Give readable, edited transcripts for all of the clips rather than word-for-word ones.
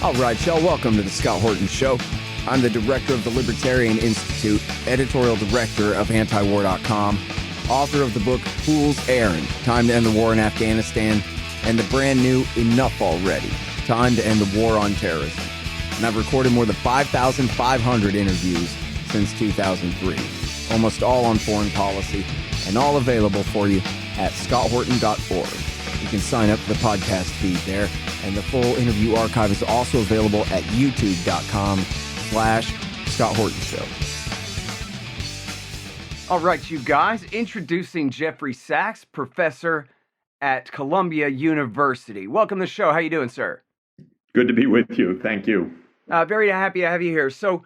All right, y'all, welcome to the Scott Horton Show. I'm the director of the Libertarian Institute, editorial director of antiwar.com, author of the book Fool's Errand, Time to End the War in Afghanistan, and the brand new Enough Already, Time to End the War on Terrorism. And I've recorded more than 5,500 interviews since 2003, almost all on foreign policy, and all available for you at scotthorton.org. You can sign up for the podcast feed there, and the full interview archive is also available at youtube.com/Scott Horton Show. All right, you guys, introducing Jeffery Sachs, professor at Columbia University. Welcome to the show. How you doing, sir? Good to be with you. Thank you. Very happy to have you here. So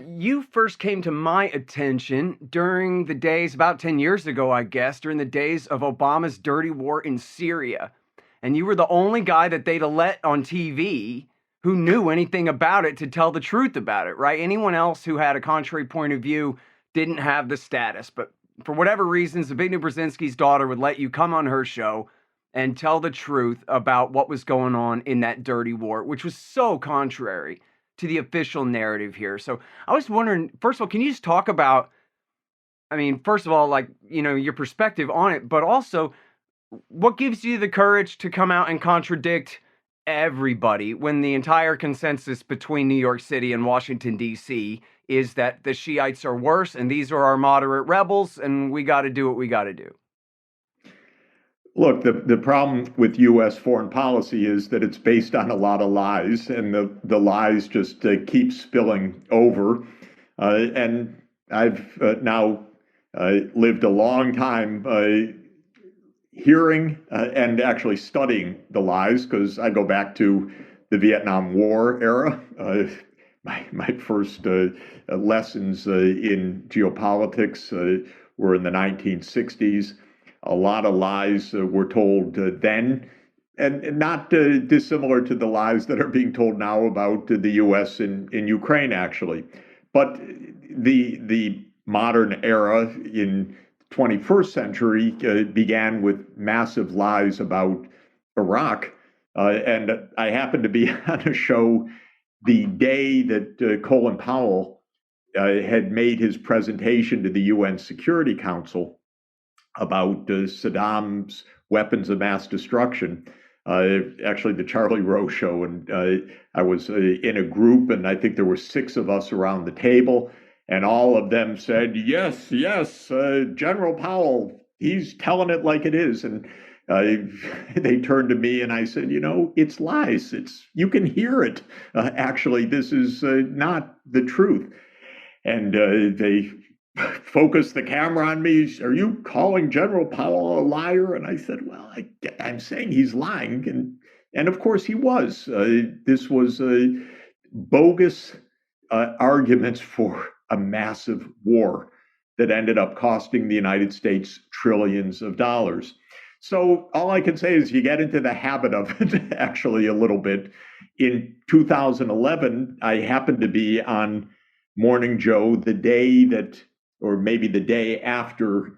you first came to my attention during the days, about 10 years ago, I guess, during the days of Obama's dirty war in Syria. And you were the only guy that they'd let on TV who knew anything about it to tell the truth about it, right? Anyone else who had a contrary point of view didn't have the status. But for whatever reasons, Zbigniew Brzezinski's daughter would let you come on her show and tell the truth about what was going on in that dirty war, which was so contrary to the official narrative here. So I was wondering, first of all, can you just talk about, first of all, your perspective on it, but also what gives you the courage to come out and contradict everybody when the entire consensus between New York City and Washington, D.C. is that the Shiites are worse and these are our moderate rebels and we got to do what we got to do? Look, the problem with U.S. foreign policy is that it's based on a lot of lies, and the lies just keep spilling over. And I've now lived a long time hearing and actually studying the lies, because I go back to the Vietnam War era. My first lessons in geopolitics were in the 1960s. A lot of lies were told then, and not dissimilar to the lies that are being told now about the U.S. in Ukraine, actually. But the modern era in 21st century began with massive lies about Iraq. And I happened to be on a show the day that Colin Powell had made his presentation to the UN Security Council about Saddam's weapons of mass destruction. Actually, the Charlie Rowe show, and I was in a group, and I think there were 6 of us around the table, and all of them said, yes, General Powell, he's telling it like it is. And they turned to me and I said, it's lies. You can hear it. Actually, this is not the truth. And they focused the camera on me. Are you calling General Powell a liar? And I said, well, I'm saying he's lying. And of course he was. This was bogus arguments for a massive war that ended up costing the United States trillions of dollars. So all I can say is you get into the habit of it actually a little bit. In 2011, I happened to be on Morning Joe the day that, or maybe the day after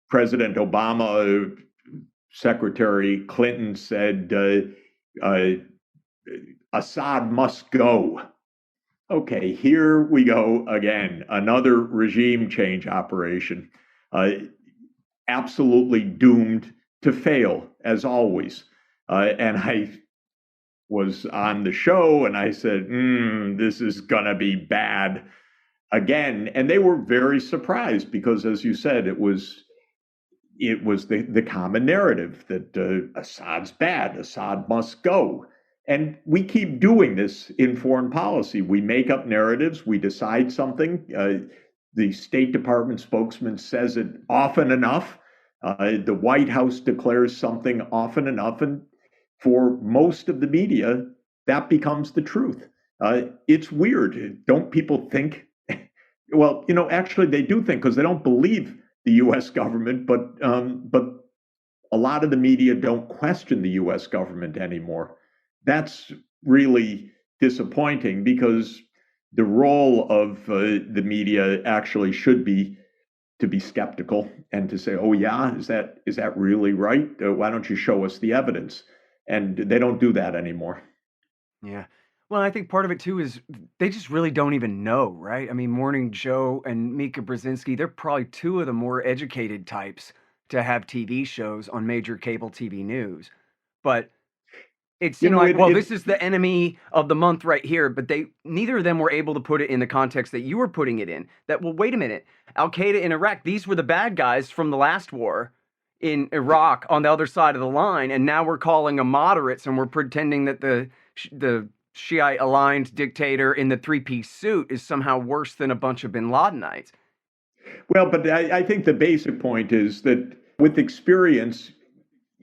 President Obama, Secretary Clinton said, Assad must go. Okay, here we go again, another regime change operation, absolutely doomed to fail, as always. And I was on the show and I said, this is gonna be bad again. And they were very surprised because, as you said, it was the common narrative that Assad's bad, Assad must go. And we keep doing this in foreign policy. We make up narratives, we decide something. The State Department spokesman says it often enough. The White House declares something often enough. And for most of the media, that becomes the truth. It's weird. Don't people think? Well, actually they do think, because they don't believe the U.S. government, but a lot of the media don't question the U.S. government anymore. That's really disappointing, because the role of the media actually should be to be skeptical and to say, oh yeah, is that really right? Why don't you show us the evidence? And they don't do that anymore. Yeah. Well, I think part of it too is they just really don't even know, right? I mean, Morning Joe and Mika Brzezinski, they're probably two of the more educated types to have TV shows on major cable TV news. But it You seemed know, like, well, it this is the enemy of the month right here, but they neither of them were able to put it in the context that you were putting it in. That, well, wait a minute, Al Qaeda in Iraq, these were the bad guys from the last war in Iraq on the other side of the line, and now we're calling them moderates, and we're pretending that the Shiite aligned dictator in the three-piece suit is somehow worse than a bunch of Bin Ladenites. Well, but I think the basic point is that with experience,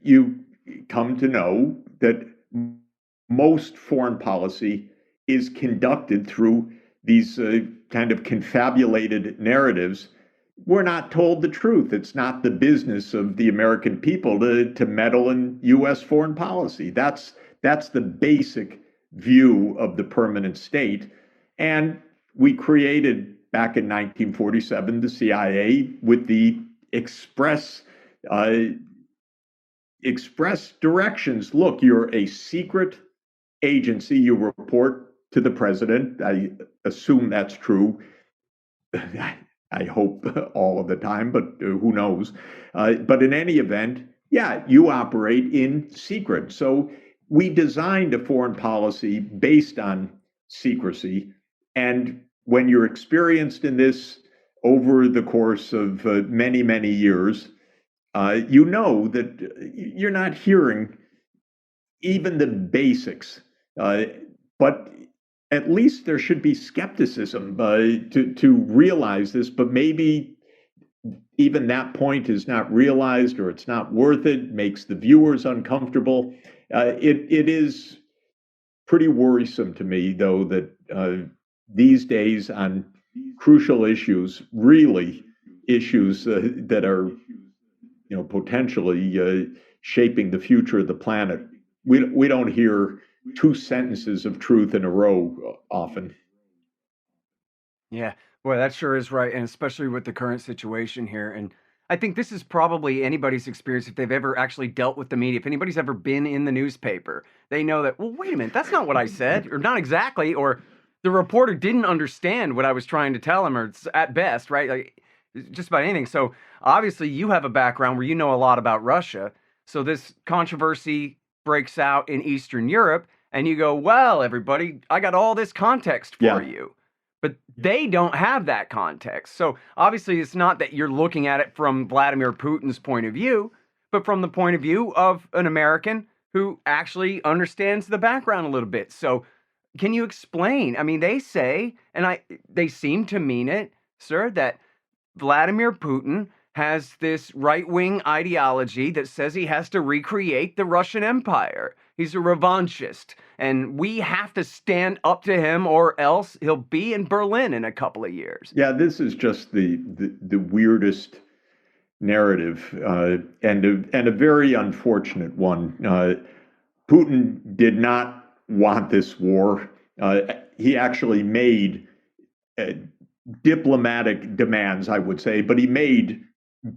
you come to know that most foreign policy is conducted through these kind of confabulated narratives. We're not told the truth. It's not the business of the American people to meddle in U.S. foreign policy. That's the basic view of the permanent state. And we created back in 1947 the CIA with the uh, express directions. Look, you're a secret agency. You report to the president. I assume that's true. I hope all of the time, but who knows? But in any event, yeah, you operate in secret. So we designed a foreign policy based on secrecy. And when you're experienced in this over the course of many, many years, you know that you're not hearing even the basics. But at least there should be skepticism to realize this, but maybe even that point is not realized or it's not worth it, makes the viewers uncomfortable. It is pretty worrisome to me, though, that these days on crucial issues, really issues that are potentially shaping the future of the planet, we don't hear two sentences of truth in a row often. Yeah, boy, that sure is right, and especially with the current situation here. And I think this is probably anybody's experience if they've ever actually dealt with the media. If anybody's ever been in the newspaper, they know that, well, wait a minute, that's not what I said, or not exactly, or the reporter didn't understand what I was trying to tell him, or it's at best, right? Like just about anything. So obviously, you have a background where you know a lot about Russia. So this controversy breaks out in Eastern Europe, and you go, well, everybody, I got all this context for Yeah. you. But they don't have that context. So obviously, it's not that you're looking at it from Vladimir Putin's point of view, but from the point of view of an American who actually understands the background a little bit. So can you explain? I mean, they say, and they seem to mean it, sir, that Vladimir Putin has this right-wing ideology that says he has to recreate the Russian Empire. He's a revanchist, and we have to stand up to him, or else he'll be in Berlin in a couple of years. Yeah, this is just the weirdest narrative, and a very unfortunate one. Putin did not want this war. He actually made uh, diplomatic demands, I would say, but he made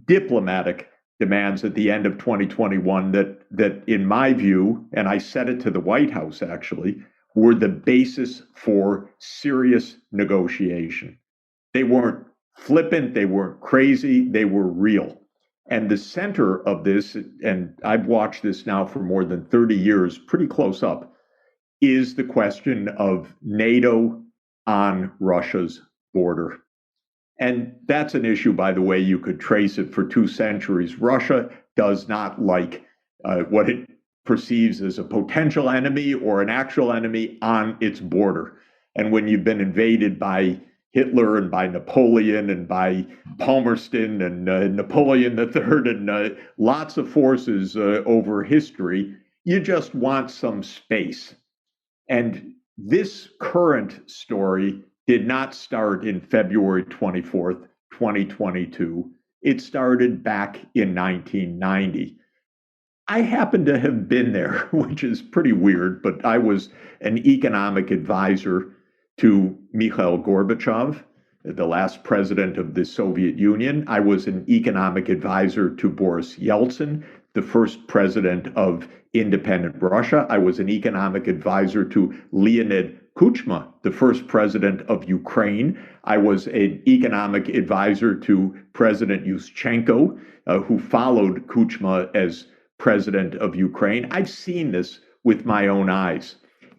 diplomatic demands at the end of 2021 that in my view, and I said it to the White House actually, were the basis for serious negotiation. They weren't flippant, they weren't crazy, they were real. And the center of this, and I've watched this now for more than 30 years, pretty close up, is the question of NATO on Russia's border. And that's an issue, by the way, you could trace it for 2 centuries. Russia does not like what it perceives as a potential enemy or an actual enemy on its border. And when you've been invaded by Hitler and by Napoleon and by Palmerston and Napoleon III and lots of forces over history, you just want some space. And this current story did not start in February 24th, 2022. It started back in 1990. I happen to have been there, which is pretty weird, but I was an economic advisor to Mikhail Gorbachev, the last president of the Soviet Union. I was an economic advisor to Boris Yeltsin, the first president of independent Russia. I was an economic advisor to Leonid Kuchma, the first president of Ukraine. I was an economic advisor to President Yushchenko, who followed Kuchma as president of Ukraine. I've seen this with my own eyes.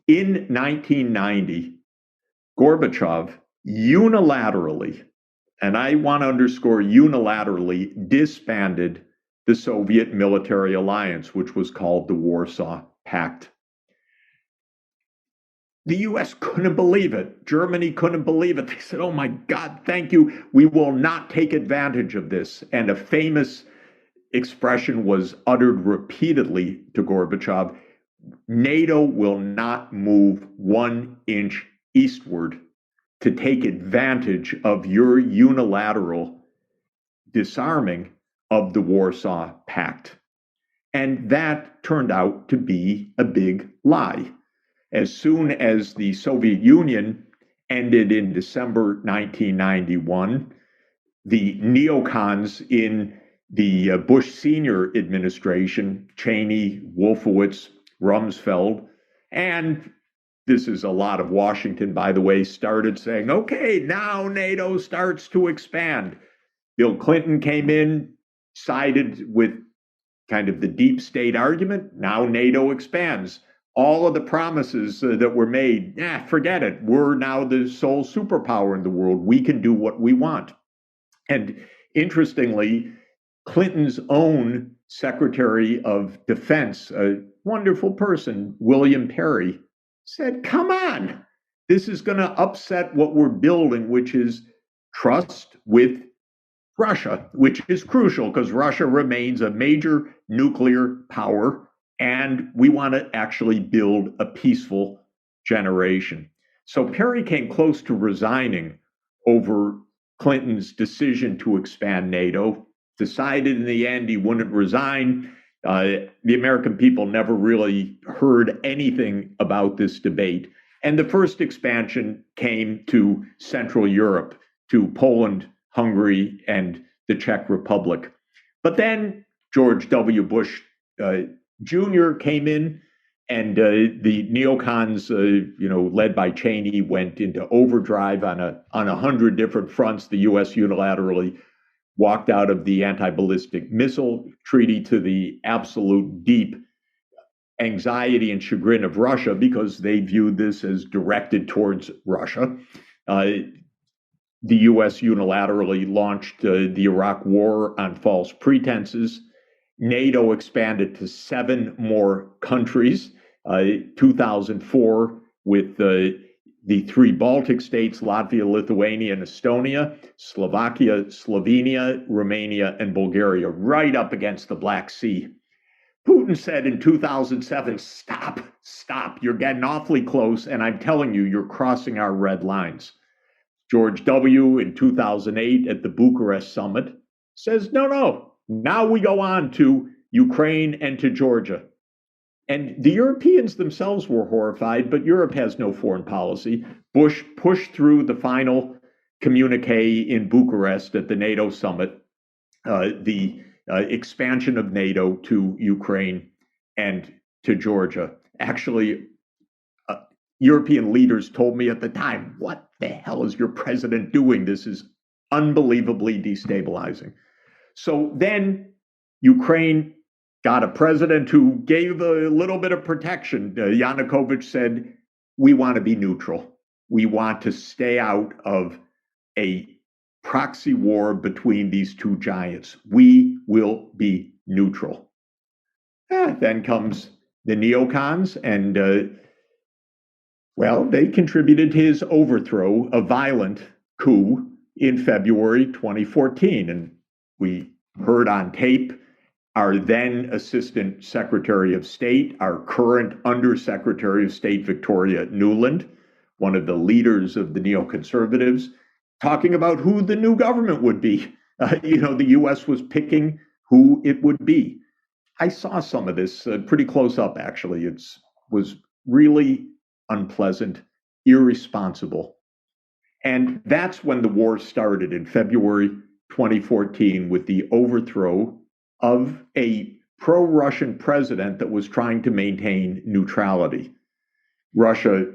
In 1990, Gorbachev unilaterally, and I want to underscore unilaterally, disbanded the Soviet military alliance, which was called the Warsaw Pact. The US couldn't believe it. Germany couldn't believe it. They said, oh my God, thank you. We will not take advantage of this. And a famous expression was uttered repeatedly to Gorbachev: NATO will not move 1 inch eastward to take advantage of your unilateral disarming of the Warsaw Pact. And that turned out to be a big lie. As soon as the Soviet Union ended in December 1991, the neocons in the Bush Senior administration, Cheney, Wolfowitz, Rumsfeld, and this is a lot of Washington, by the way, started saying, okay, now NATO starts to expand. Bill Clinton came in, sided with kind of the deep state argument. Now NATO expands. All of the promises that were made, forget it. We're now the sole superpower in the world. We can do what we want. And interestingly, Clinton's own Secretary of Defense, a wonderful person, William Perry, said, come on, this is going to upset what we're building, which is trust with Russia, which is crucial because Russia remains a major nuclear power, and we want to actually build a peaceful generation. So Perry came close to resigning over Clinton's decision to expand NATO, decided in the end he wouldn't resign. The American people never really heard anything about this debate. And the first expansion came to Central Europe, to Poland, Hungary, and the Czech Republic. But then George W. Bush Jr. came in, and the neocons, led by Cheney, went into overdrive on 100 different fronts. The U.S. unilaterally walked out of the anti-ballistic missile treaty, to the absolute deep anxiety and chagrin of Russia, because they viewed this as directed towards Russia. The U.S. unilaterally launched the Iraq War on false pretenses. NATO expanded to 7 more countries. 2004 with the 3 Baltic states, Latvia, Lithuania, and Estonia, Slovakia, Slovenia, Romania, and Bulgaria, right up against the Black Sea. Putin said in 2007, stop, you're getting awfully close, and I'm telling you, you're crossing our red lines. George W. in 2008 at the Bucharest summit says, no, now we go on to Ukraine and to Georgia. And the Europeans themselves were horrified, but Europe has no foreign policy. Bush pushed through the final communique in Bucharest at the NATO summit, the expansion of NATO to Ukraine and to Georgia. Actually, European leaders told me at the time, what the hell is your president doing? This is unbelievably destabilizing. So then Ukraine got a president who gave a little bit of protection. Yanukovych said, we want to be neutral. We want to stay out of a proxy war between these two giants. We will be neutral. Then comes the neocons, and they contributed to his overthrow, a violent coup in February 2014. And we heard on tape our then Assistant Secretary of State, our current Undersecretary of State, Victoria Nuland, one of the leaders of the neoconservatives, talking about who the new government would be. The U.S. was picking who it would be. I saw some of this pretty close up, actually. It was really unpleasant, irresponsible. And that's when the war started in February 2014 with the overthrow of a pro-Russian president that was trying to maintain neutrality. Russia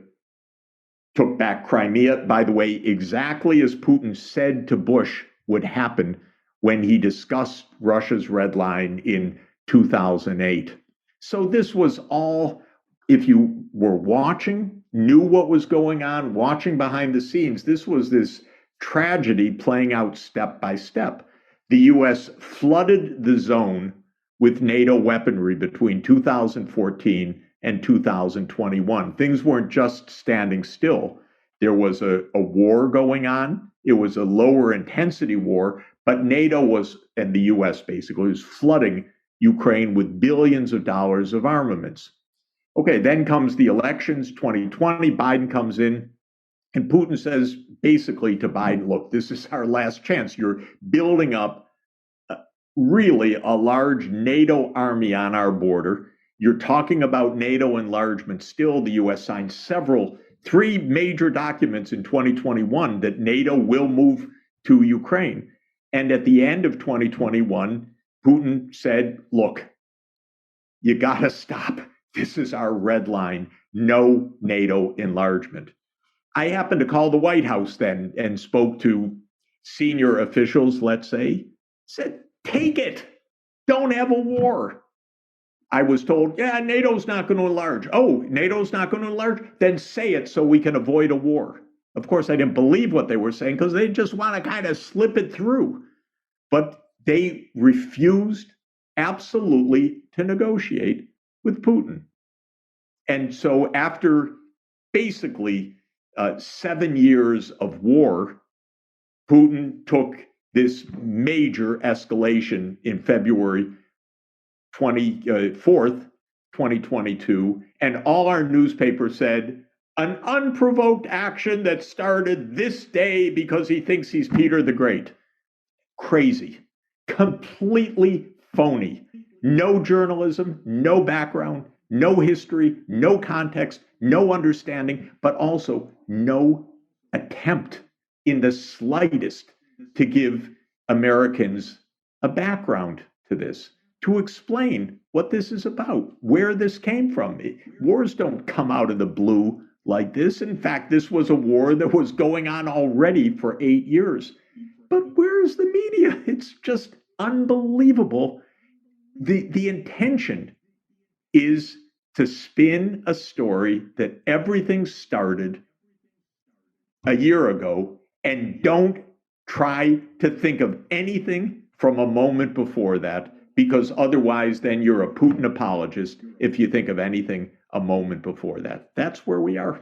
took back Crimea, by the way, exactly as Putin said to Bush would happen when he discussed Russia's red line in 2008. So this was all, if you were watching, knew what was going on, watching behind the scenes, this was this tragedy playing out step by step. The US flooded the zone with NATO weaponry between 2014 and 2021. Things weren't just standing still. There was a war going on. It was a lower intensity war, but NATO was, and the US basically, was flooding Ukraine with billions of dollars of armaments. Okay, then comes the elections, 2020, Biden comes in, and Putin says basically to Biden, look, this is our last chance. You're building up really a large NATO army on our border. You're talking about NATO enlargement. Still, the US signed three major documents in 2021 that NATO will move to Ukraine. And at the end of 2021, Putin said, look, you got to stop. This is our red line. No NATO enlargement. I happened to call the White House then and spoke to senior officials, let's say, said, take it. Don't have a war. I was told, yeah, NATO's not going to enlarge. Oh, NATO's not going to enlarge? Then say it so we can avoid a war. Of course, I didn't believe what they were saying because they just want to kind of slip it through. But they refused absolutely to negotiate with Putin. And so after basically 7 years of war, Putin took this major escalation in February 24th, 2022, and all our newspapers said, an unprovoked action that started this day because he thinks he's Peter the Great. Crazy. Completely phony. No journalism, no background, no history, no context, no understanding, but also no attempt in the slightest to give Americans a background to this, to explain what this is about, where this came from. Wars don't come out of the blue like this. In fact, this was a war that was going on already for 8 years. But where is the media? It's just unbelievable. The intention is to spin a story that everything started a year ago and don't try to think of anything from a moment before that, because otherwise then you're a Putin apologist if you think of anything a moment before that. That's where we are.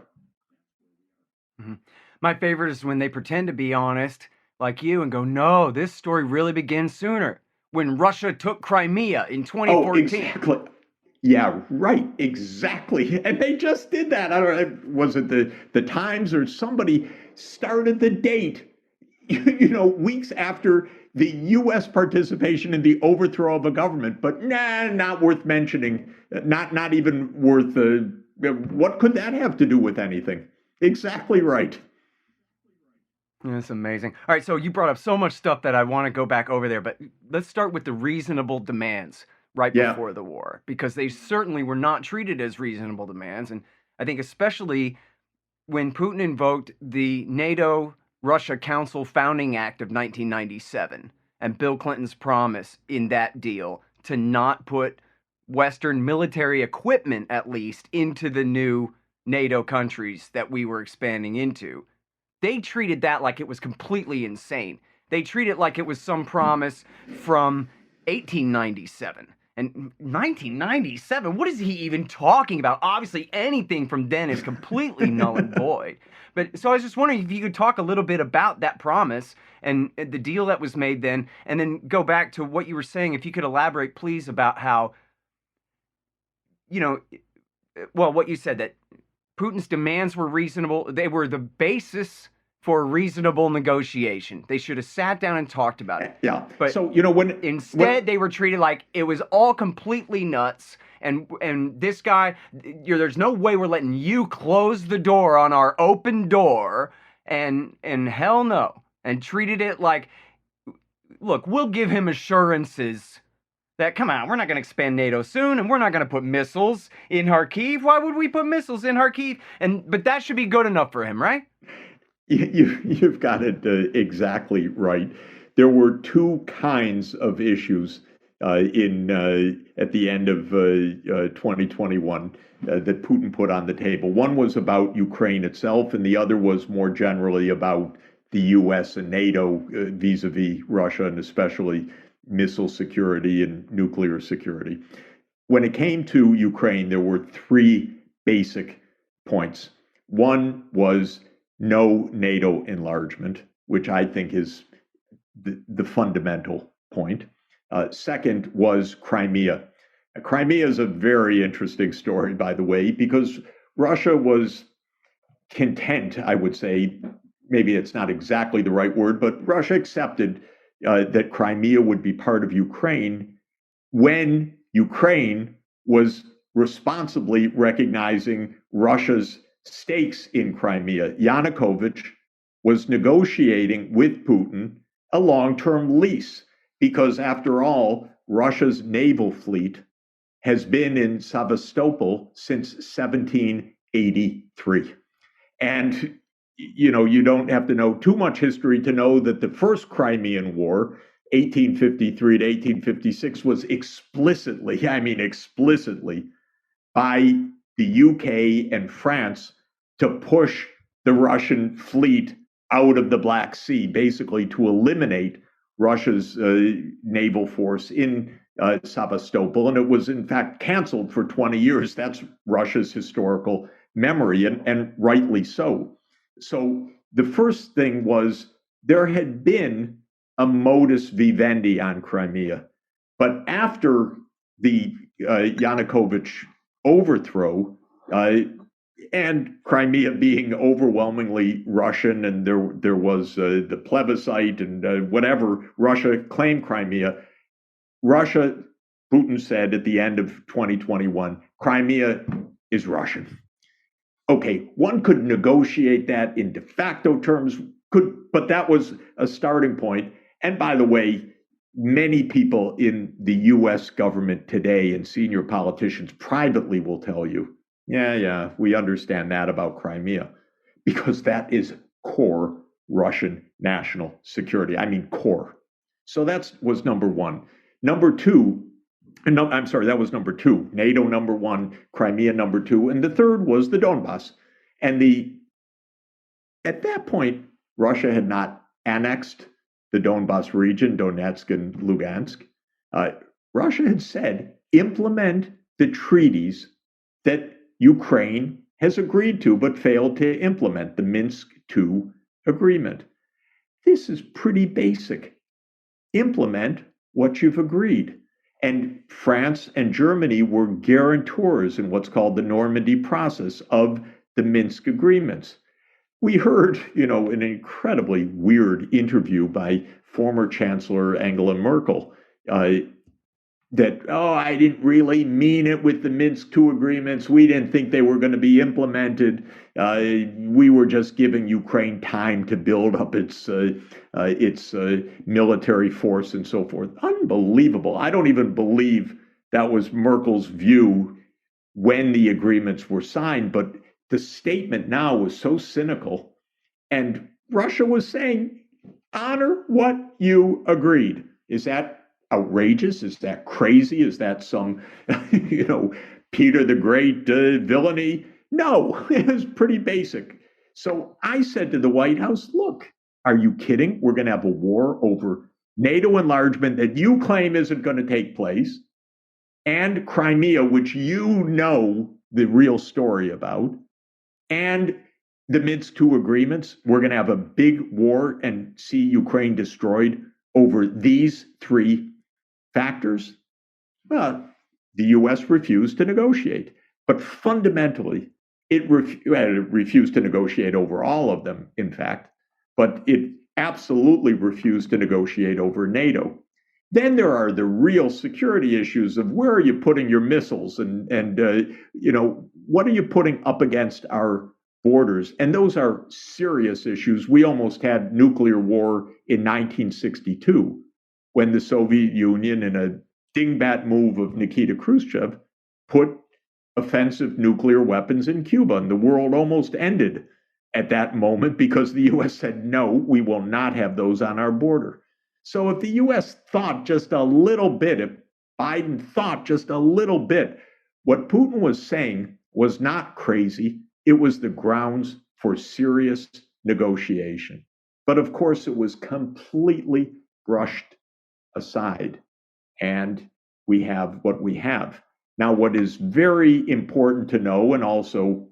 Mm-hmm. My favorite is when they pretend to be honest, like you, and go, no, this story really begins sooner, when Russia took Crimea in 2014. Oh, exactly. Yeah, right, exactly. And they just did that. I don't know, was it the Times or somebody started the date, weeks after the U.S. participation in the overthrow of a government, but not worth mentioning, not even worth, what could that have to do with anything? Exactly right. That's amazing. All right, so you brought up so much stuff that I want to go back over there, but let's start with the reasonable demands right before the war, because they certainly were not treated as reasonable demands. And I think especially when Putin invoked the NATO-Russia Council Founding Act of 1997 and Bill Clinton's promise in that deal to not put Western military equipment, at least, into the new NATO countries that we were expanding into. They treated that like it was completely insane. They treated it like it was some promise from 1897. And 1997, what is he even talking about? Obviously, anything from then is completely null and void. But so I was just wondering if you could talk a little bit about that promise and the deal that was made then, and then go back to what you were saying. If you could elaborate, please, about how, what you said, that Putin's demands were reasonable. They were the basis for reasonable negotiation. They should have sat down and talked about it. Yeah. But so, instead they were treated like it was all completely nuts. And this guy, there's no way we're letting you close the door on our open door. And hell no. And treated it like, look, we'll give him assurances that, come on, we're not going to expand NATO soon, and we're not going to put missiles in Kharkiv. Why would we put missiles in Kharkiv? But that should be good enough for him, right? You've got it exactly right. There were two kinds of issues at the end of 2021 that Putin put on the table. One was about Ukraine itself, and the other was more generally about the U.S. and NATO vis-a-vis Russia, and especially missile security and nuclear security. When it came to Ukraine, there were three basic points. One was no NATO enlargement, which I think is the fundamental point. Second was Crimea. Crimea is a very interesting story, by the way, because Russia was content, I would say, maybe it's not exactly the right word, but Russia accepted that Crimea would be part of Ukraine when Ukraine was responsibly recognizing Russia's stakes in Crimea. Yanukovych was negotiating with Putin a long-term lease because, after all, Russia's naval fleet has been in Sevastopol since 1783. And you don't have to know too much history to know that the first Crimean War, 1853 to 1856, was explicitly by the UK and France to push the Russian fleet out of the Black Sea, basically to eliminate Russia's naval force in Sevastopol. And it was, in fact, canceled for 20 years. That's Russia's historical memory, and rightly so. So the first thing was there had been a modus vivendi on Crimea. But after the Yanukovych overthrow, and Crimea being overwhelmingly Russian, and there was the plebiscite and whatever, Russia claimed Crimea. Putin said at the end of 2021, Crimea is Russian. Okay, one could negotiate that in de facto terms, but that was a starting point. And by the way, many people in the US government today and senior politicians privately will tell you, yeah, we understand that about Crimea, because that is core Russian national security. I mean, core. So that was number one. Number two, that was number two. NATO number one, Crimea number two, and the third was the Donbass. And at that point, Russia had not annexed the Donbass region, Donetsk and Lugansk. Russia had said, implement the treaties that Ukraine has agreed to, but failed to implement, the Minsk II agreement. This is pretty basic. Implement what you've agreed. And France and Germany were guarantors in what's called the Normandy process of the Minsk agreements. We heard, an incredibly weird interview by former Chancellor Angela Merkel that, I didn't really mean it with the Minsk II agreements. We didn't think they were going to be implemented. We were just giving Ukraine time to build up its military force and so forth. Unbelievable. I don't even believe that was Merkel's view when the agreements were signed, but the statement now was so cynical. And Russia was saying, honor what you agreed. Is that outrageous? Is that crazy? Is that some, Peter the Great villainy? No, it was pretty basic. So I said to the White House, look, are you kidding? We're going to have a war over NATO enlargement that you claim isn't going to take place, and Crimea, which you know the real story about, and the Minsk II agreements. We're going to have a big war and see Ukraine destroyed over these three factors. Well, the U.S. refused to negotiate, but fundamentally, it refused to negotiate over all of them, in fact, but it absolutely refused to negotiate over NATO. Then there are the real security issues of where are you putting your missiles and what are you putting up against our borders? And those are serious issues. We almost had nuclear war in 1962 when the Soviet Union, in a dingbat move of Nikita Khrushchev put offensive nuclear weapons in Cuba. And the world almost ended at that moment because the US said, no, we will not have those on our border. So if the US thought just a little bit, if Biden thought just a little bit, what Putin was saying was not crazy. It was the grounds for serious negotiation. But of course, it was completely brushed aside. And we have what we have. Now, what is very important to know, and also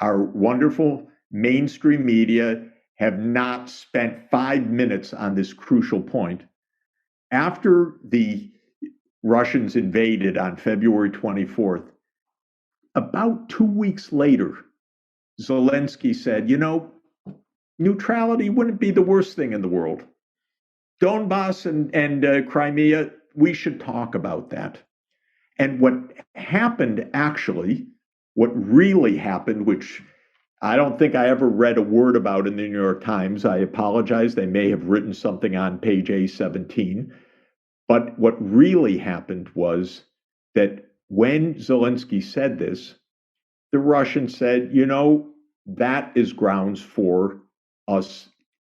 our wonderful mainstream media have not spent 5 minutes on this crucial point. After the Russians invaded on February 24th, about 2 weeks later, Zelensky said, neutrality wouldn't be the worst thing in the world. Donbass and Crimea, we should talk about that. And what happened actually, what really happened, which I don't think I ever read a word about in the New York Times. I apologize. They may have written something on page A17. But what really happened was that when Zelensky said this, the Russians said, that is grounds for us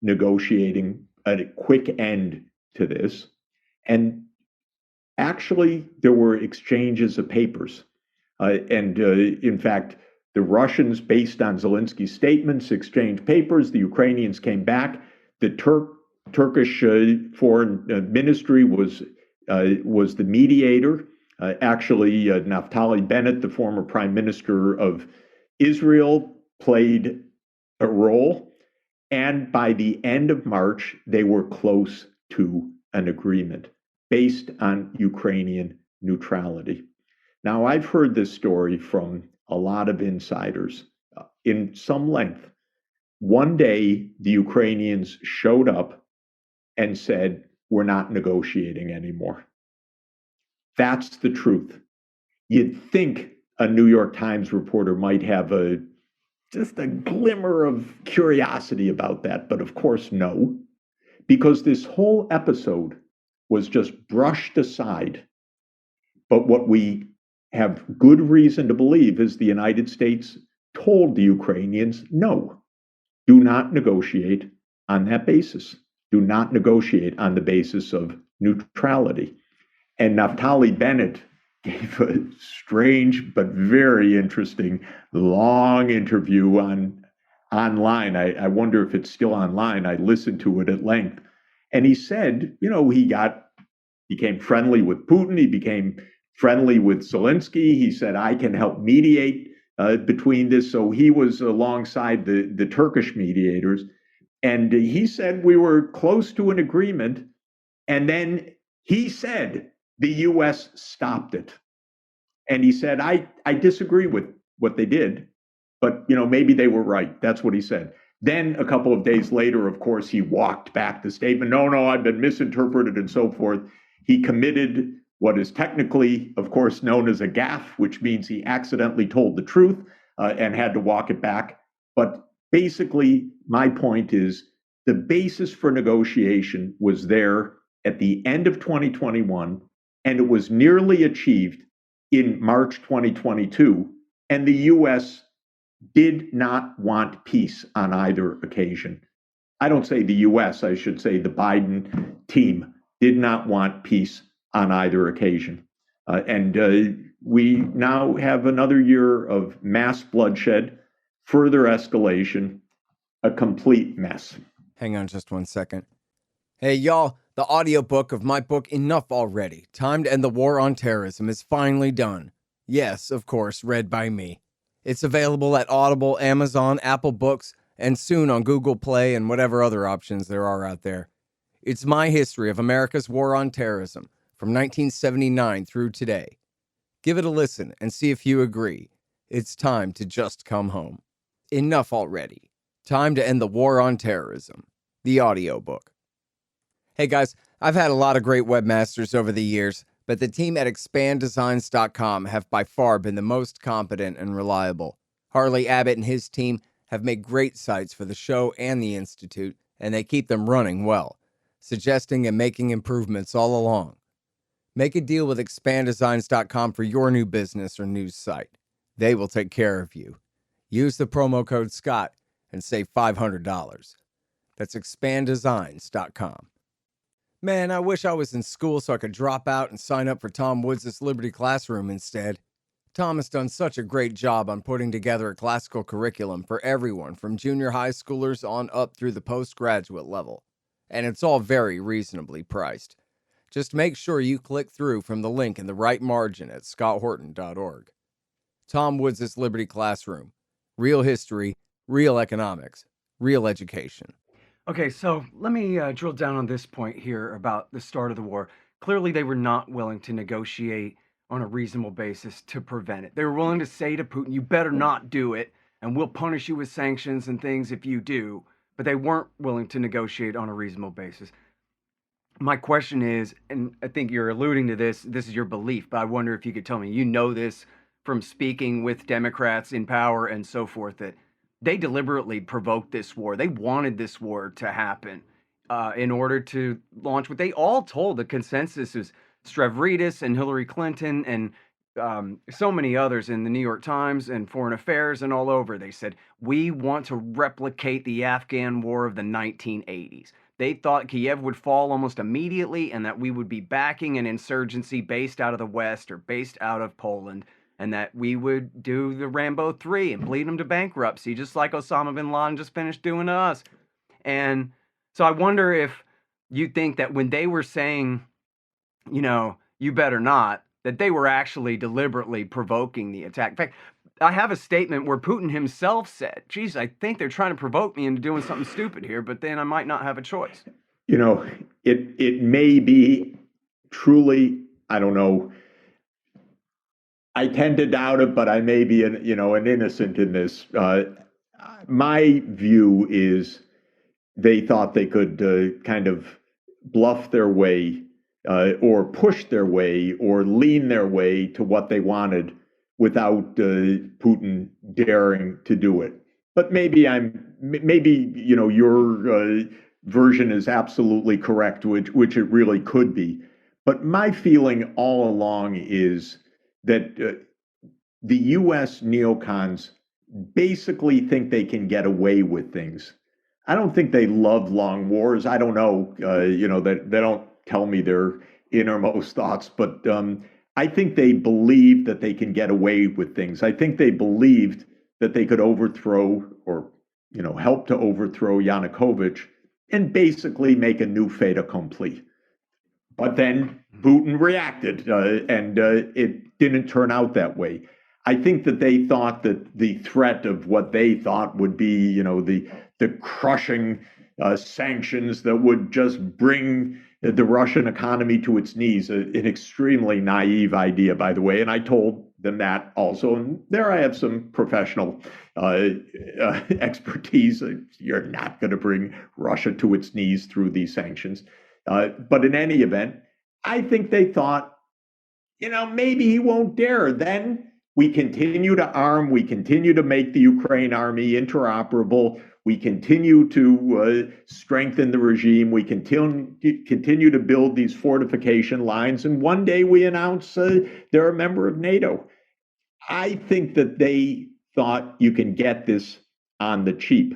negotiating a quick end to this. And actually, there were exchanges of papers. In fact, the Russians, based on Zelensky's statements, exchanged papers. The Ukrainians came back. The Turkish foreign ministry was the mediator. Actually, Naftali Bennett, the former prime minister of Israel, played a role. And by the end of March, they were close to an agreement based on Ukrainian neutrality. Now, I've heard this story from a lot of insiders in some length. One day, the Ukrainians showed up and said, we're not negotiating anymore. That's the truth. You'd think a New York Times reporter might have just a glimmer of curiosity about that, but of course, no, because this whole episode was just brushed aside. But what we have good reason to believe is the United States told the Ukrainians, no, do not negotiate on that basis. Do not negotiate on the basis of neutrality. And Naftali Bennett gave a strange but very interesting long interview online. I wonder if it's still online. I listened to it at length. And he said, he became friendly with Putin. He became friendly with Zelensky. He said, I can help mediate between this. So he was alongside the Turkish mediators. And he said we were close to an agreement. And then he said the U.S. stopped it. And he said, I disagree with what they did, but maybe they were right. That's what he said. Then a couple of days later, of course, he walked back the statement. No, I've been misinterpreted and so forth. He committed what is technically, of course, known as a gaffe, which means he accidentally told the truth and had to walk it back. But basically, my point is the basis for negotiation was there at the end of 2021, and it was nearly achieved in March 2022. And the U.S. did not want peace on either occasion. I don't say the U.S., I should say the Biden team did not want peace on either occasion. We now have another year of mass bloodshed, further escalation, a complete mess. Hang on just 1 second. Hey, y'all, the audiobook of my book, Enough Already, Time to End the War on Terrorism, is finally done. Yes, of course, read by me. It's available at Audible, Amazon, Apple Books, and soon on Google Play and whatever other options there are out there. It's my history of America's war on terrorism from 1979 through today. Give it a listen and see if you agree. It's time to just come home. Enough Already. Time to End the War on Terrorism. The audiobook. Hey guys, I've had a lot of great webmasters over the years, but the team at expanddesigns.com have by far been the most competent and reliable. Harley Abbott and his team have made great sites for the show and the Institute, and they keep them running well, suggesting and making improvements all along. Make a deal with expanddesigns.com for your new business or news site. They will take care of you. Use the promo code SCOTT and save $500. That's expanddesigns.com. Man, I wish I was in school so I could drop out and sign up for Tom Woods' Liberty Classroom instead. Tom has done such a great job on putting together a classical curriculum for everyone from junior high schoolers on up through the postgraduate level. And it's all very reasonably priced. Just make sure you click through from the link in the right margin at scotthorton.org. Tom Woods' Liberty Classroom. Real history, real economics, real education. Okay, so let me drill down on this point here about the start of the war. Clearly, they were not willing to negotiate on a reasonable basis to prevent it. They were willing to say to Putin, you better not do it, and we'll punish you with sanctions and things if you do. But they weren't willing to negotiate on a reasonable basis. My question is, and I think you're alluding to this is your belief, but I wonder if you could tell me, you know this from speaking with Democrats in power and so forth, that they deliberately provoked this war. They wanted this war to happen in order to launch what they all told. The consensus is Stavridis and Hillary Clinton and so many others in the New York Times and Foreign Affairs and all over. They said, we want to replicate the Afghan war of the 1980s. They thought Kiev would fall almost immediately and that we would be backing an insurgency based out of the West or based out of Poland, and that we would do the Rambo 3 and bleed them to bankruptcy, just like Osama bin Laden just finished doing to us. And so I wonder if you think that when they were saying, you better not, that they were actually deliberately provoking the attack. In fact, I have a statement where Putin himself said, geez, I think they're trying to provoke me into doing something stupid here, but then I might not have a choice. It may be truly, I don't know. I tend to doubt it, but I may be an innocent in this. My view is they thought they could kind of bluff their way or push their way or lean their way to what they wanted without Putin daring to do it. But maybe your version is absolutely correct, which it really could be. But my feeling all along is that the U.S. neocons basically think they can get away with things. I don't think they love long wars. I don't know. They don't tell me their innermost thoughts, but I think they believe that they can get away with things. I think they believed that they could overthrow or help to overthrow Yanukovych and basically make a new fait accompli. But then Putin reacted, and it didn't turn out that way. I think that they thought that the threat of what they thought would be, the crushing sanctions that would just bring the Russian economy to its knees, an extremely naive idea, by the way. And I told them that also. And there I have some professional expertise. You're not going to bring Russia to its knees through these sanctions. But in any event, I think they thought, maybe he won't dare. Then we continue to arm, we continue to make the Ukraine army interoperable, we continue to strengthen the regime, we continue to build these fortification lines, and one day we announce they're a member of NATO. I think that they thought you can get this on the cheap.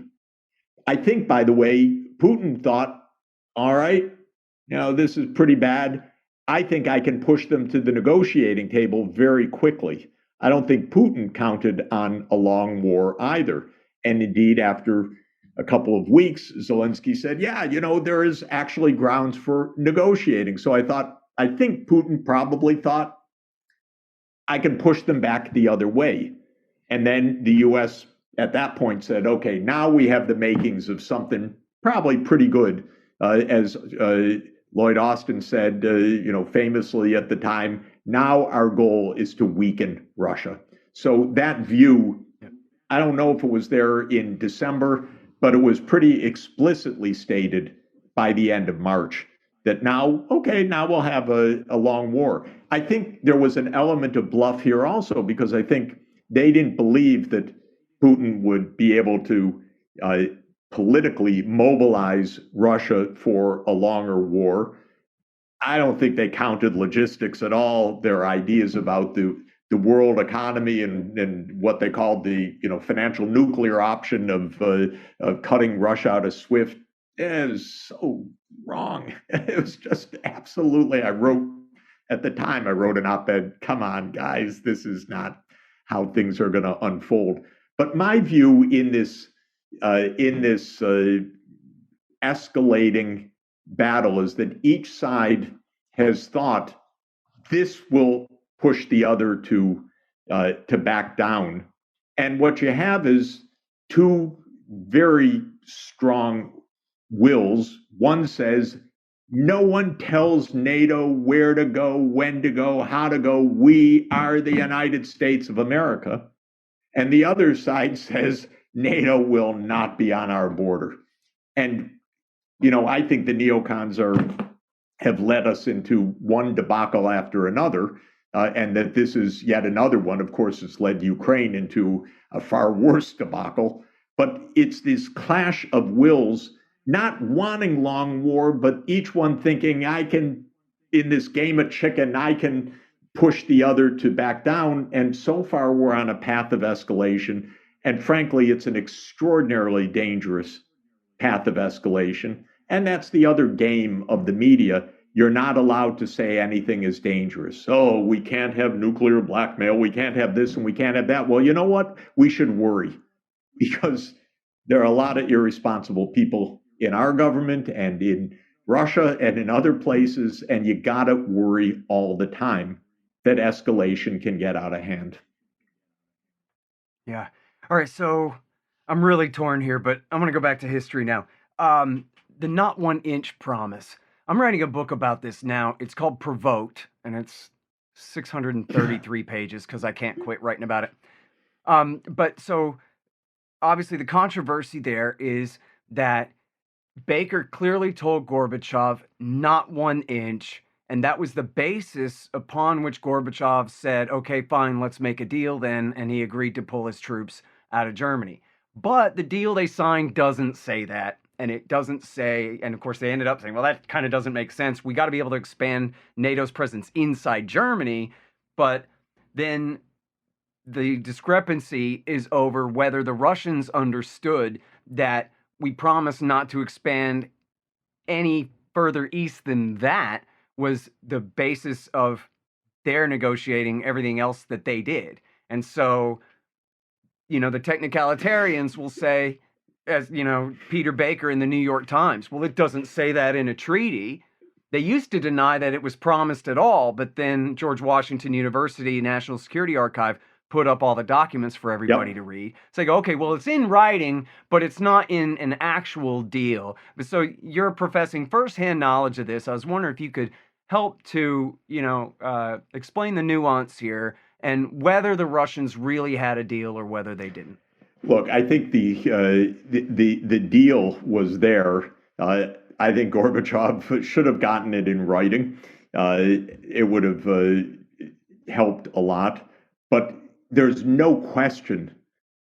I think, by the way, Putin thought, all right, this is pretty bad. I think I can push them to the negotiating table very quickly. I don't think Putin counted on a long war either. And indeed, after a couple of weeks, Zelensky said, yeah, there is actually grounds for negotiating. So I think Putin probably thought, I can push them back the other way. And then the U.S. at that point said, okay, now we have the makings of something probably pretty good. As Lloyd Austin said, famously at the time, now our goal is to weaken Russia. So that view, I don't know if it was there in December, but it was pretty explicitly stated by the end of March that now we'll have a long war. I think there was an element of bluff here also, because I think they didn't believe that Putin would be able to politically mobilize Russia for a longer war. I don't think they counted logistics at all. Their ideas about the world economy and what they called the financial nuclear option of cutting Russia out of SWIFT is so wrong. It was just absolutely. At the time, I wrote an op-ed. Come on, guys, this is not how things are going to unfold. But my view in this escalating battle is that each side has thought this will push the other to back down, and what you have is two very strong wills. One says no one tells NATO where to go, when to go, how to go. We are the United States of America. And the other side says NATO will not be on our border. And I think the neocons have led us into one debacle after another, and that this is yet another one. Of course, it's led Ukraine into a far worse debacle. But it's this clash of wills, not wanting long war, but each one thinking, I can, in this game of chicken, I can push the other to back down. And so far, we're on a path of escalation. And frankly, it's an extraordinarily dangerous path of escalation. And that's the other game of the media. You're not allowed to say anything is dangerous. Oh, we can't have nuclear blackmail. We can't have this and we can't have that. Well, you know what? We should worry, because there are a lot of irresponsible people in our government and in Russia and in other places. And you got to worry all the time that escalation can get out of hand. Yeah. All right. So I'm really torn here, but I'm going to go back to history now. The not 1 inch promise. I'm writing a book about this now. It's called Provoked, and it's 633 pages because I can't quit writing about it. But so obviously the controversy there is that Baker clearly told Gorbachev not 1 inch. And that was the basis upon which Gorbachev said, okay, fine, let's make a deal then. And he agreed to pull his troops out of Germany. But the deal they signed doesn't say that. And it doesn't say, and of course they ended up saying, well, that kind of doesn't make sense. We got to be able to expand NATO's presence inside Germany. But then the discrepancy is over whether the Russians understood that we promised not to expand any further east than that was the basis of their negotiating everything else that they did. And so, the technicalitarians will say, as Peter Baker in the New York Times, well, it doesn't say that in a treaty. They used to deny that it was promised at all, but then George Washington University National Security Archive put up all the documents for everybody to read. So they go, okay, well, it's in writing, but it's not in an actual deal. But so you're professing firsthand knowledge of this. I was wondering if you could help to, explain the nuance here and whether the Russians really had a deal or whether they didn't. Look, I think the deal was there. I think Gorbachev should have gotten it in writing. It would have helped a lot. But there's no question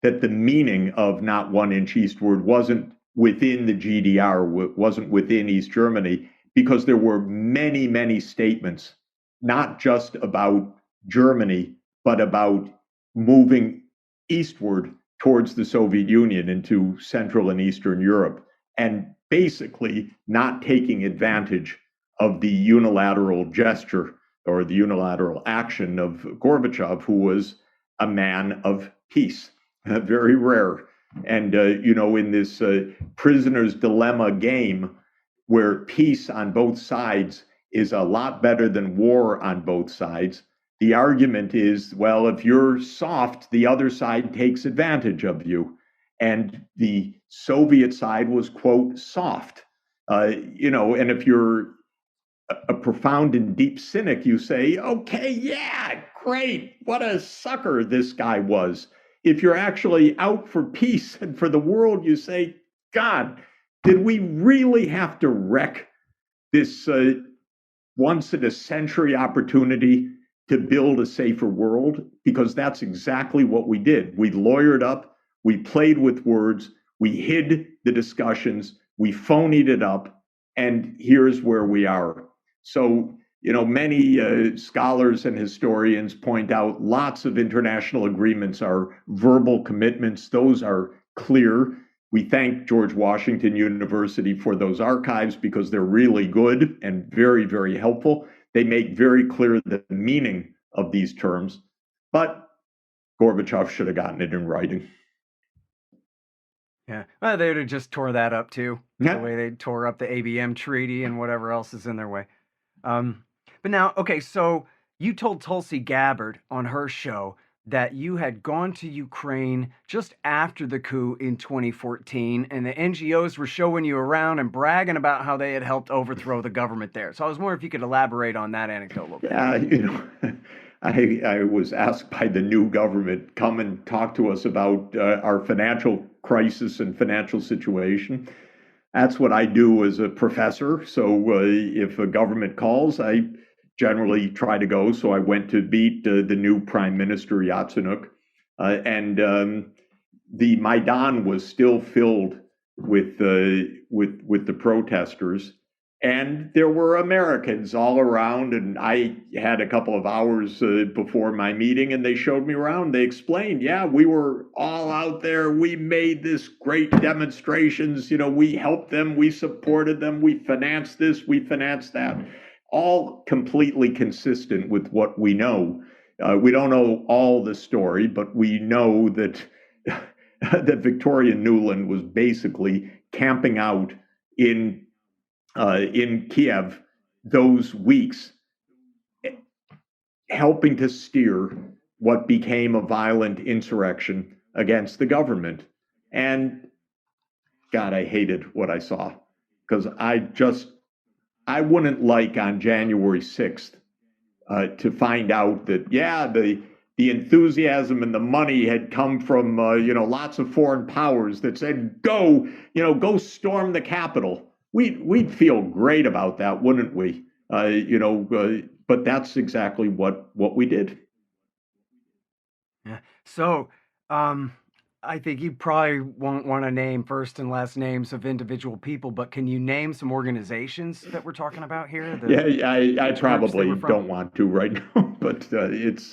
that the meaning of not 1 inch eastward wasn't within the GDR, wasn't within East Germany, because there were many, many statements, not just about Germany, but about moving eastward towards the Soviet Union into Central and Eastern Europe, and basically not taking advantage of the unilateral gesture or the unilateral action of Gorbachev, who was a man of peace, very rare. And, in this prisoner's dilemma game, where peace on both sides is a lot better than war on both sides, the argument is, well, if you're soft, the other side takes advantage of you. And the Soviet side was, quote, soft. And if you're a profound and deep cynic, you say, okay, yeah, great, what a sucker this guy was. If you're actually out for peace and for the world, you say, God, did we really have to wreck this once in a century opportunity to build a safer world? Because that's exactly what we did. We lawyered up, we played with words, we hid the discussions, we phonied it up, and here's where we are. So, many scholars and historians point out lots of international agreements are verbal commitments. Those are clear. We thank George Washington University for those archives because they're really good and very, very helpful. They make very clear the meaning of these terms, but Gorbachev should have gotten it in writing. Yeah, well, they would have just tore that up too, Yeah. the way they tore up the ABM treaty and whatever else is in their way. But now, okay, so you told Tulsi Gabbard on her show that you had gone to Ukraine just after the coup in 2014, and the NGOs were showing you around and bragging about how they had helped overthrow the government there. So I was wondering if you could elaborate on that anecdote a little bit. Yeah, I was asked by the new government, come and talk to us about our financial crisis and financial situation. That's what I do as a professor. So if a government calls, I generally try to go. So I went to meet the new Prime Minister Yatsenuk, and the Maidan was still filled with the protesters, and there were Americans all around. And I had a couple of hours before my meeting, and they showed me around. They explained, yeah, we were all out there. We made this great demonstrations. We helped them. We supported them. We financed this. We financed that. All completely consistent with what we know. We don't know all the story, but we know that that Victoria Nuland was basically camping out in Kiev those weeks, helping to steer what became a violent insurrection against the government. And God, I hated what I saw, because I wouldn't like on January 6th to find out that, yeah, the enthusiasm and the money had come from lots of foreign powers that said, go storm the Capitol. We'd feel great about that, wouldn't we? But that's exactly what we did. Yeah. So, I think you probably won't want to name first and last names of individual people, but can you name some organizations that we're talking about here? I probably don't want to right now, but it's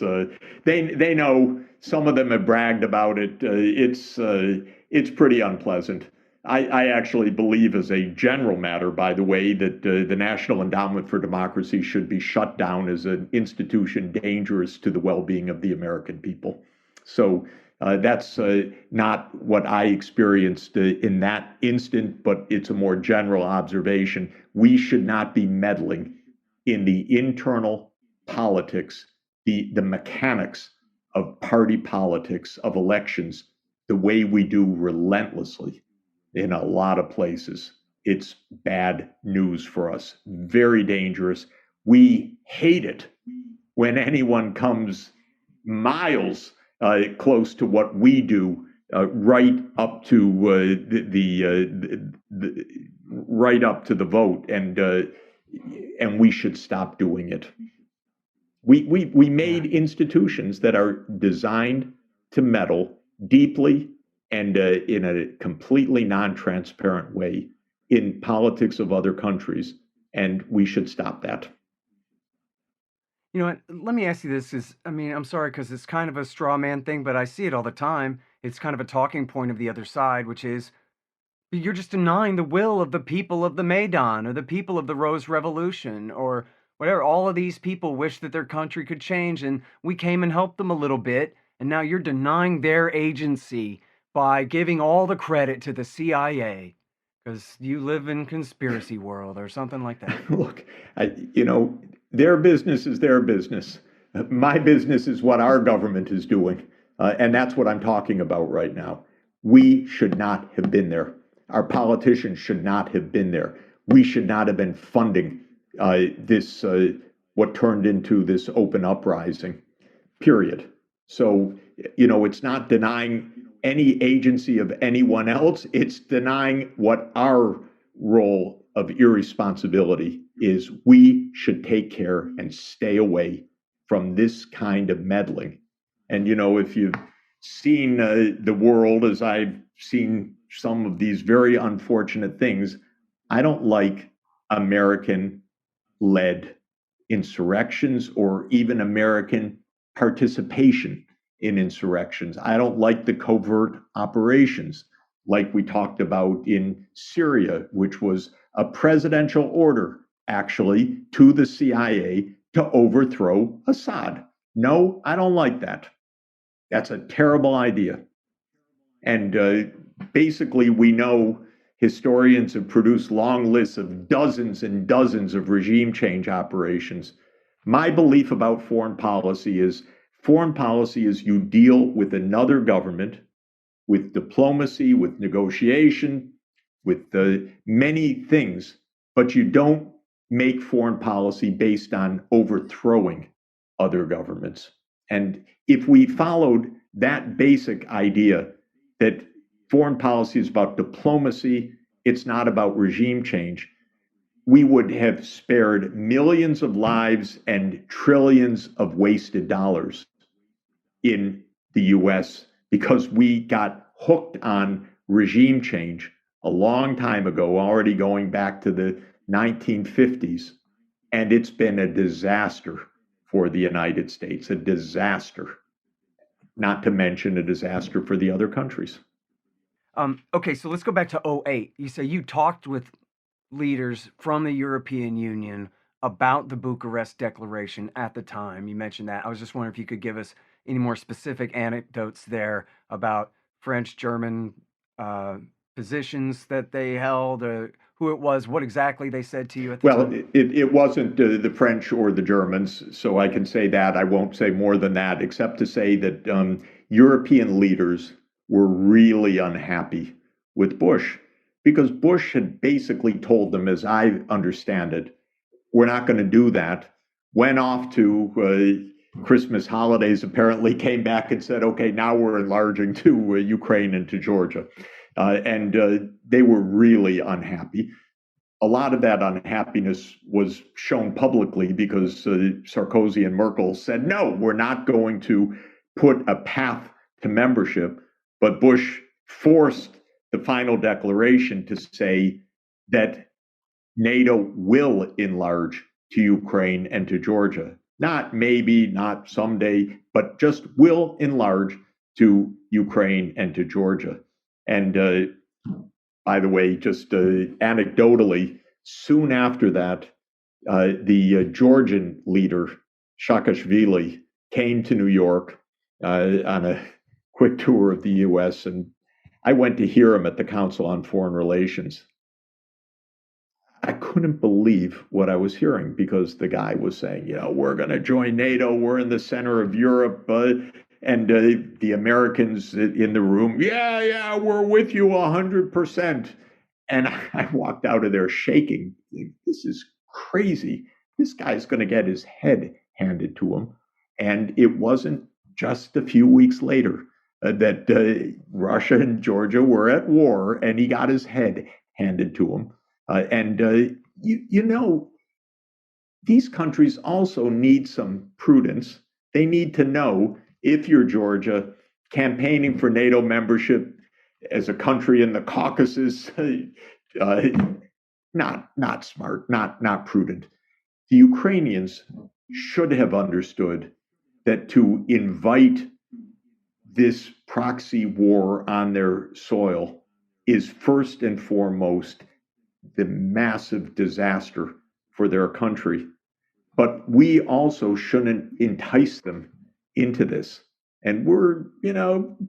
they know. Some of them have bragged about it. It's pretty unpleasant. I actually believe, as a general matter, by the way, that the National Endowment for Democracy should be shut down as an institution dangerous to the well-being of the American people. So that's not what I experienced in that instant, but it's a more general observation. We should not be meddling in the internal politics, the mechanics of party politics, of elections, the way we do relentlessly in a lot of places. It's bad news for us, very dangerous. We hate it when anyone comes miles close to what we do, right up to right up to the vote, and we should stop doing it. We made institutions that are designed to meddle deeply and in a completely non-transparent way in politics of other countries, and we should stop that. You know what? Let me ask you this, because I'm sorry, because it's kind of a straw man thing, but I see it all the time. It's kind of a talking point of the other side, which is you're just denying the will of the people of the Maidan or the people of the Rose Revolution or whatever. All of these people wish that their country could change, and we came and helped them a little bit, and now you're denying their agency by giving all the credit to the CIA because you live in conspiracy world or something like that. Look, their business is their business. My business is what our government is doing. And that's what I'm talking about right now. We should not have been there. Our politicians should not have been there. We should not have been funding this, what turned into this open uprising, period. So, it's not denying any agency of anyone else. It's denying what our role of irresponsibility is. We should take care and stay away from this kind of meddling. And, if you've seen the world as I've seen some of these very unfortunate things, I don't like American led insurrections or even American participation in insurrections. I don't like the covert operations like we talked about in Syria, which was a presidential order actually to the CIA to overthrow Assad. No, I don't like that. That's a terrible idea. And basically, we know historians have produced long lists of dozens and dozens of regime change operations. My belief about foreign policy is you deal with another government with diplomacy, with negotiation, with many things, but you don't make foreign policy based on overthrowing other governments. And if we followed that basic idea that foreign policy is about diplomacy, it's not about regime change, we would have spared millions of lives and trillions of wasted dollars in the US because we got hooked on regime change a long time ago, already going back to the 1950s. And it's been a disaster for the United States, a disaster, not to mention a disaster for the other countries. Okay, so let's go back to 2008. You say you talked with leaders from the European Union about the Bucharest Declaration at the time. You mentioned that. I was just wondering if you could give us any more specific anecdotes there about French, German positions that they held, who it was, what exactly they said to you at the time? Well, it wasn't the French or the Germans, so I can say that. I won't say more than that, except to say that European leaders were really unhappy with Bush because Bush had basically told them, as I understand it, we're not going to do that. Went off to Christmas holidays, apparently came back and said, okay, now we're enlarging to Ukraine and to Georgia. And they were really unhappy. A lot of that unhappiness was shown publicly because Sarkozy and Merkel said, no, we're not going to put a path to membership. But Bush forced the final declaration to say that NATO will enlarge to Ukraine and to Georgia. Not maybe, not someday, but just will enlarge to Ukraine and to Georgia. And by the way, just anecdotally, soon after that, the Georgian leader, Saakashvili, came to New York on a quick tour of the US, and I went to hear him at the Council on Foreign Relations. I couldn't believe what I was hearing because the guy was saying, we're going to join NATO, we're in the center of Europe, and the Americans in the room, yeah, we're with you 100%. And I walked out of there shaking. This is crazy. This guy's going to get his head handed to him. And it wasn't just a few weeks later that Russia and Georgia were at war, and he got his head handed to him. These countries also need some prudence. They need to know, if you're Georgia, campaigning for NATO membership as a country in the Caucasus, not smart, not prudent. The Ukrainians should have understood that to invite this proxy war on their soil is first and foremost the massive disaster for their country. But we also shouldn't entice them into this. And we're,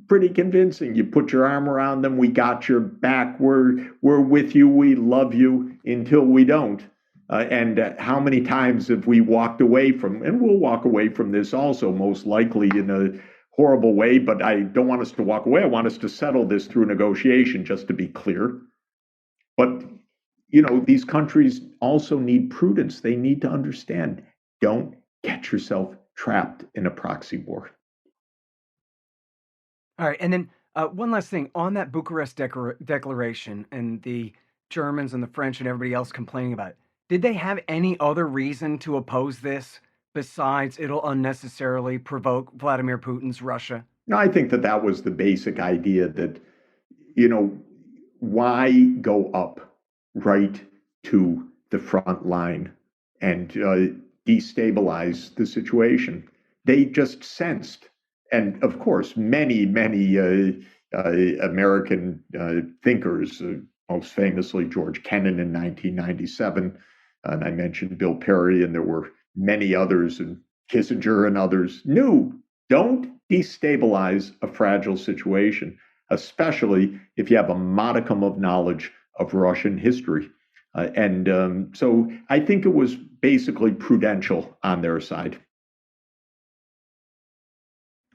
pretty convincing. You put your arm around them, we got your back, we're with you, we love you, until we don't. And how many times have we walked away from, and we'll walk away from this also, most likely in a horrible way, but I don't want us to walk away. I want us to settle this through negotiation, just to be clear. But, these countries also need prudence. They need to understand, don't get yourself trapped in a proxy war. All right, and then one last thing on that Bucharest Declaration and the Germans and the French and everybody else complaining about it. Did they have any other reason to oppose this besides it'll unnecessarily provoke Vladimir Putin's Russia? No, I think that was the basic idea that, why go up right to the front line and destabilize the situation. They just sensed, and of course, many American thinkers, most famously George Kennan in 1997, and I mentioned Bill Perry, and there were many others, and Kissinger and others, knew, don't destabilize a fragile situation, especially if you have a modicum of knowledge of Russian history. So I think it was basically prudential on their side.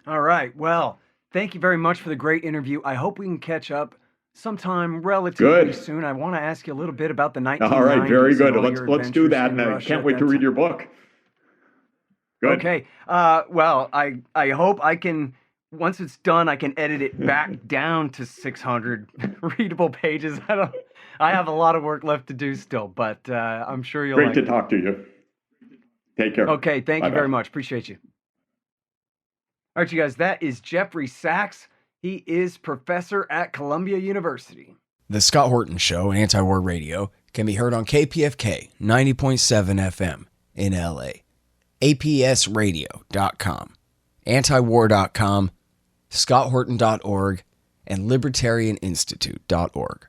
All right. Well, thank you very much for the great interview. I hope we can catch up sometime relatively soon. I want to ask you a little bit about the 1990s. All right, very good. And Let's do that. And I can't wait to read your book. Good. Okay. Well, I hope I can, once it's done, I can edit it back down to 600 readable pages. I have a lot of work left to do still, but I'm sure you'll Great to talk to you. Take care. Okay, thank you very much. Appreciate you. All right, you guys, that is Jeffery Sachs. He is professor at Columbia University. The Scott Horton Show, Anti-War Radio, can be heard on KPFK 90.7 FM in LA, APSradio.com, antiwar.com, scotthorton.org, and libertarianinstitute.org.